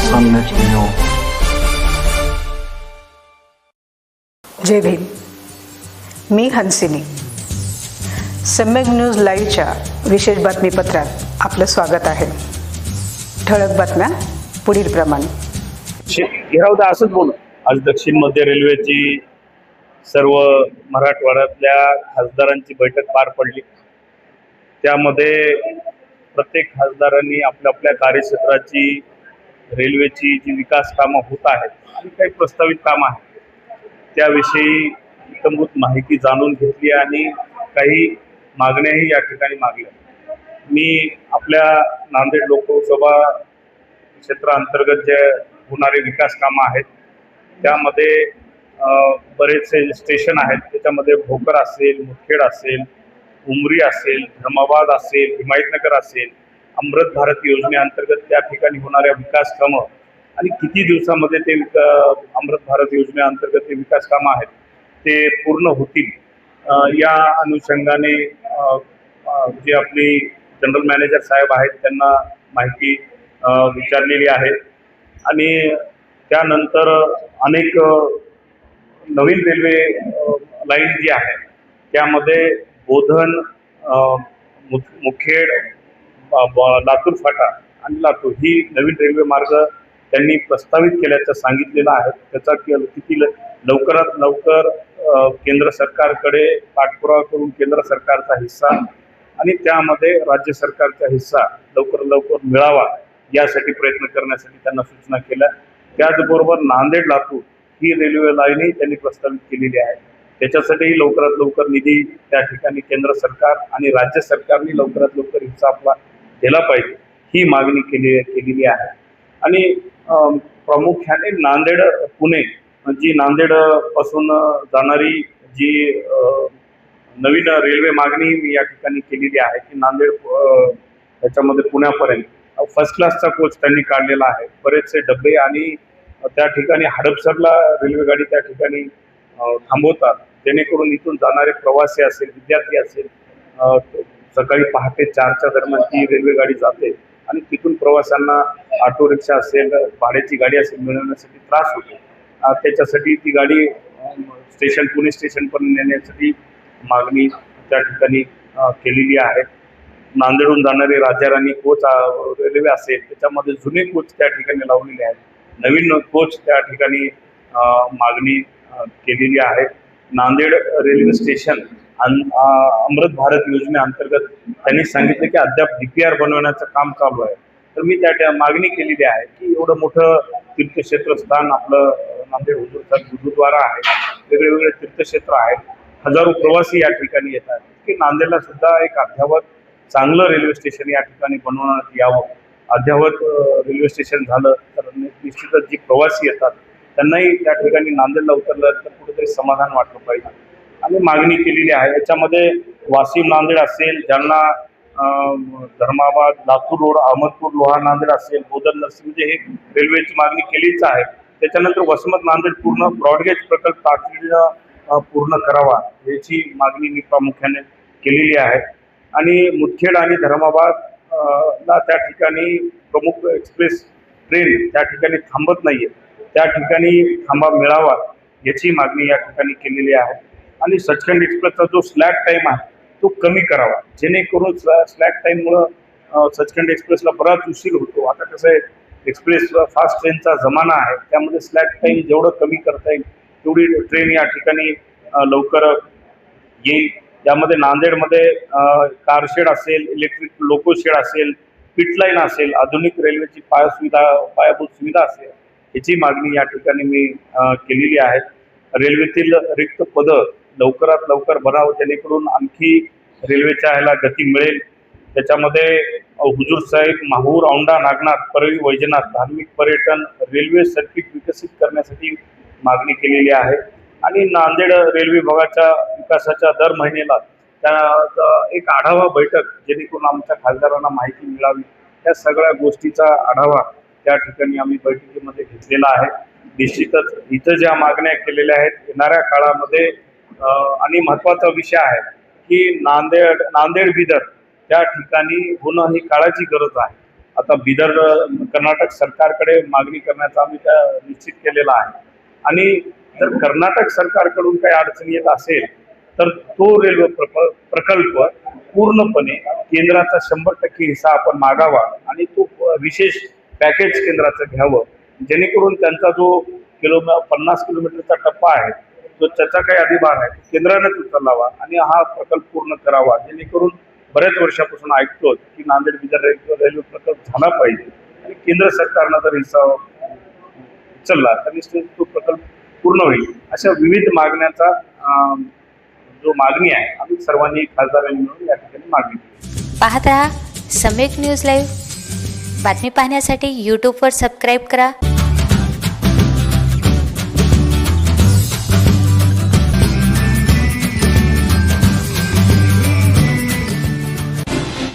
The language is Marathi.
सम्यक न्यूज. जय भीम. मी हंसिनी. सम्यक न्यूज लाईव्हच्या विशेष बातमीपत्रात आपलं स्वागत आहे. ठळक बातम्या पुढील प्रमाणे. हिरावदा असंच बोल. आज दक्षिण मध्य रेल्वेची सर्व मराठवाड्यातल्या खासदारांची बैठक पार पडली. त्यामध्ये प्रत्येक खासदारांनी आपल्या आपल्या कार्यक्षेत्राची रेल्वेची जी विकास कामं होत आहेत आणि काही प्रस्तावित कामं आहेत त्याविषयी इत्थंभूत माहिती जाणून घेतली आणि काही मागण्याही या ठिकाणी मागल्या. मी आपल्या नांदेड लोकसभा क्षेत्राअंतर्गत जे होणारे विकास कामं आहेत त्यामध्ये बरेचसे स्टेशन आहेत. त्याच्यामध्ये भोकर असेल, मुदखेड असेल, उमरी असेल, धर्माबाद असेल, हिमायतनगर असेल, अमृत भारत योजनेअंतर्गत त्या ठिकाणी होणाऱ्या विकास कामं आणि किती दिवसामध्ये ते अमृत भारत योजनेअंतर्गत ते विकास कामं आहेत ते पूर्ण होतील या अनुषंगाने जे आपली जनरल मॅनेजर साहेब आहेत त्यांना माहिती विचारलेली आहे. आणि त्यानंतर अनेक नवीन रेल्वे लाईन जी आहे त्यामध्ये बोधन, मुखेड, लातूर फाटा आणि लातूर ही नवीन रेल्वे मार्ग त्यांनी प्रस्तावित केल्याचं सांगितलेलं आहे. त्याचा किती लवकरात लवकर केंद्र सरकारकडे पाठपुरावा करून केंद्र सरकारचा हिस्सा आणि त्यामध्ये राज्य सरकारचा हिस्सा लवकर मिळावा यासाठी प्रयत्न करण्यासाठी त्यांना सूचना केल्या. त्याचबरोबर नांदेड लातूर ही रेल्वे लाईनही त्यांनी प्रस्तावित केलेली आहे. त्याच्यासाठीही लवकरात लवकर निधी त्या ठिकाणी केंद्र सरकार आणि राज्य सरकारने लवकरात लवकर हिस्सा आपला दिला पाहिजे ही मागणी केलेली आहे. आणि प्रामुख्याने नांदेड पुणे जी नांदेड पासून जाणारी जी नवीन रेल्वे मागणी मी या ठिकाणी केलेली आहे की नांदेड त्याच्यामध्ये पुण्यापर्यंत फर्स्ट क्लासचा कोच त्यांनी काढलेला आहे. बरेचसे डबे आणि त्या ठिकाणी हडपसरला रेल्वे गाडी त्या ठिकाणी थांबवतात जेणेकरून इथून जाणारे प्रवासी असेल, विद्यार्थी असेल, सकाळी पहाटे 4च्या दरम्यान ती रेल्वे गाडी जाते आणि तिथून प्रवाशांना ऑटो रिक्षा असेल, भाड्याची गाडी असेल मिळवण्यासाठी त्रास होतो. त्याच्यासाठी ती गाडी पुणे स्टेशनपर्यंत नेण्यासाठी मागणी त्या ठिकाणी केलेली आहे. नांदेडहून जाणारे राजा राणी कोच रेल्वे असेल त्याच्यामध्ये जुने कोच त्या ठिकाणी लावलेले आहेत. नवीन कोच त्या ठिकाणी मागणी केलेली आहे. नांदेड रेल्वे स्टेशन अमृत भारत योजनेअंतर्गत त्यांनी सांगितलं की अद्याप DPR बनवण्याचं काम चालू आहे. तर मी त्या मागणी केलेली आहे की एवढं मोठं तीर्थक्षेत्रस्थान आपलं नांदेड हुजूर गुरुद्वारा आहे, वेगवेगळे तीर्थक्षेत्र आहेत, हजारो प्रवासी या ठिकाणी येतात की नांदेडला सुद्धा एक अद्यावत चांगलं रेल्वे स्टेशन या ठिकाणी बनवण्यात यावं. अद्यावत रेल्वे स्टेशन झालं तर निश्चितच जी प्रवासी येतात त्यांनाही त्या ठिकाणी नांदेडला उतरलं तर कुठेतरी समाधान वाटलं पाहिजे आणि मागणी केलेली आहे. याच्यामध्ये वाशिम नांदेड असेल, जालना धर्माबाद, लातूर रोड, अहमदपूर लोहा नांदेड असेल, बोधन नरसिंह म्हणजे हे रेल्वेची मागणी केलीच आहे. त्याच्यानंतर वसमत नांदेड पूर्ण ब्रॉडगेज प्रकल्प तातडीनं पूर्ण करावा याची मागणी मी प्रामुख्याने केलेली आहे. आणि मुदखेड आणि धर्माबाद ला त्या ठिकाणी प्रमुख एक्सप्रेस ट्रेन त्या ठिकाणी थांबत नाहीये, त्या ठिकाणी थांबा मिळावा याची मागणी या ठिकाणी केलेली आहे. आणि सचखंड एक्सप्रेसचा जो स्लॅग टाईम आहे तो कमी करावा जेणेकरून स्लॅग टाईममुळं सचखंड एक्सप्रेसला बराच उशीर होतो. आता कसं आहे एक्सप्रेस फास्ट ट्रेनचा जमाना आहे त्यामध्ये स्लॅग टाईम जेवढं कमी करता येईल तेवढी ट्रेन या ठिकाणी लवकर येईल. यामध्ये नांदेडमध्ये कारशेड असेल, इलेक्ट्रिक लोको शेड असेल, पिट लाईन असेल, आधुनिक रेल्वेची पायाभूत सुविधा असेल याची मागणी या ठिकाणी मी केलेली आहे. रेल्वेतील रिक्त पदं लवकरात लवकर बनावं जेणेकरून आणखी रेल्वेच्या ह्याला गती मिळेल. त्याच्यामध्ये हुजूर साहेब, माहूर, औंढा, नागनाथ, परळी, वैजनाथ धार्मिक पर्यटन रेल्वे सर्किट विकसित करण्यासाठी मागणी केलेली आहे. आणि नांदेड रेल्वे विभागाच्या विकासाच्या दर महिन्याला त्या एक आढावा बैठक जेणेकरून आमच्या खासदारांना माहिती मिळावी त्या सगळ्या गोष्टीचा आढावा त्या ठिकाणी आम्ही बैठकीमध्ये घेतलेला आहे. निश्चितच इथं ज्या मागण्या केलेल्या आहेत येणाऱ्या काळामध्ये आणि महत्त्वाचा विषय आहे की नांदेड बिदर त्या ठिकाणी होणं ही काळाची गरज आहे. आता बिदर कर्नाटक सरकारकडे मागणी करण्याचा आम्ही निश्चित केलेला आहे. आणि जर कर्नाटक सरकारकडून काही अडचणी येत असेल तर तो रेल्वे प्रकल्प पूर्णपणे केंद्राचा 100% हिस्सा आपण मागावा आणि तो विशेष पॅकेज केंद्राचं घ्यावं, जेणेकरून त्यांचा जो 50 किलोमीटरचा टप्पा आहे जो त्याचा काही अधिभार आहे केंद्रानेच उचलावा आणि हा प्रकल्प पूर्ण करावा, जेणेकरून बऱ्याच वर्षापासून ऐकतो की नांदेड बिदर रेल्वे प्रकल्प झाला पाहिजे आणि केंद्र सरकारनं जर हिस्सा उचलला तर निश्चित तो प्रकल्प पूर्ण होईल. अशा विविध मागण्यांचा जो मागणी आहे आम्ही सर्वांनी खासदारांनी मिळून या ठिकाणी मागणी केली. पाहत रहा सम्यक न्यूज लाईव्ह. बातमी पाहण्यासाठी यूट्यूबवर सबस्क्राईब करा.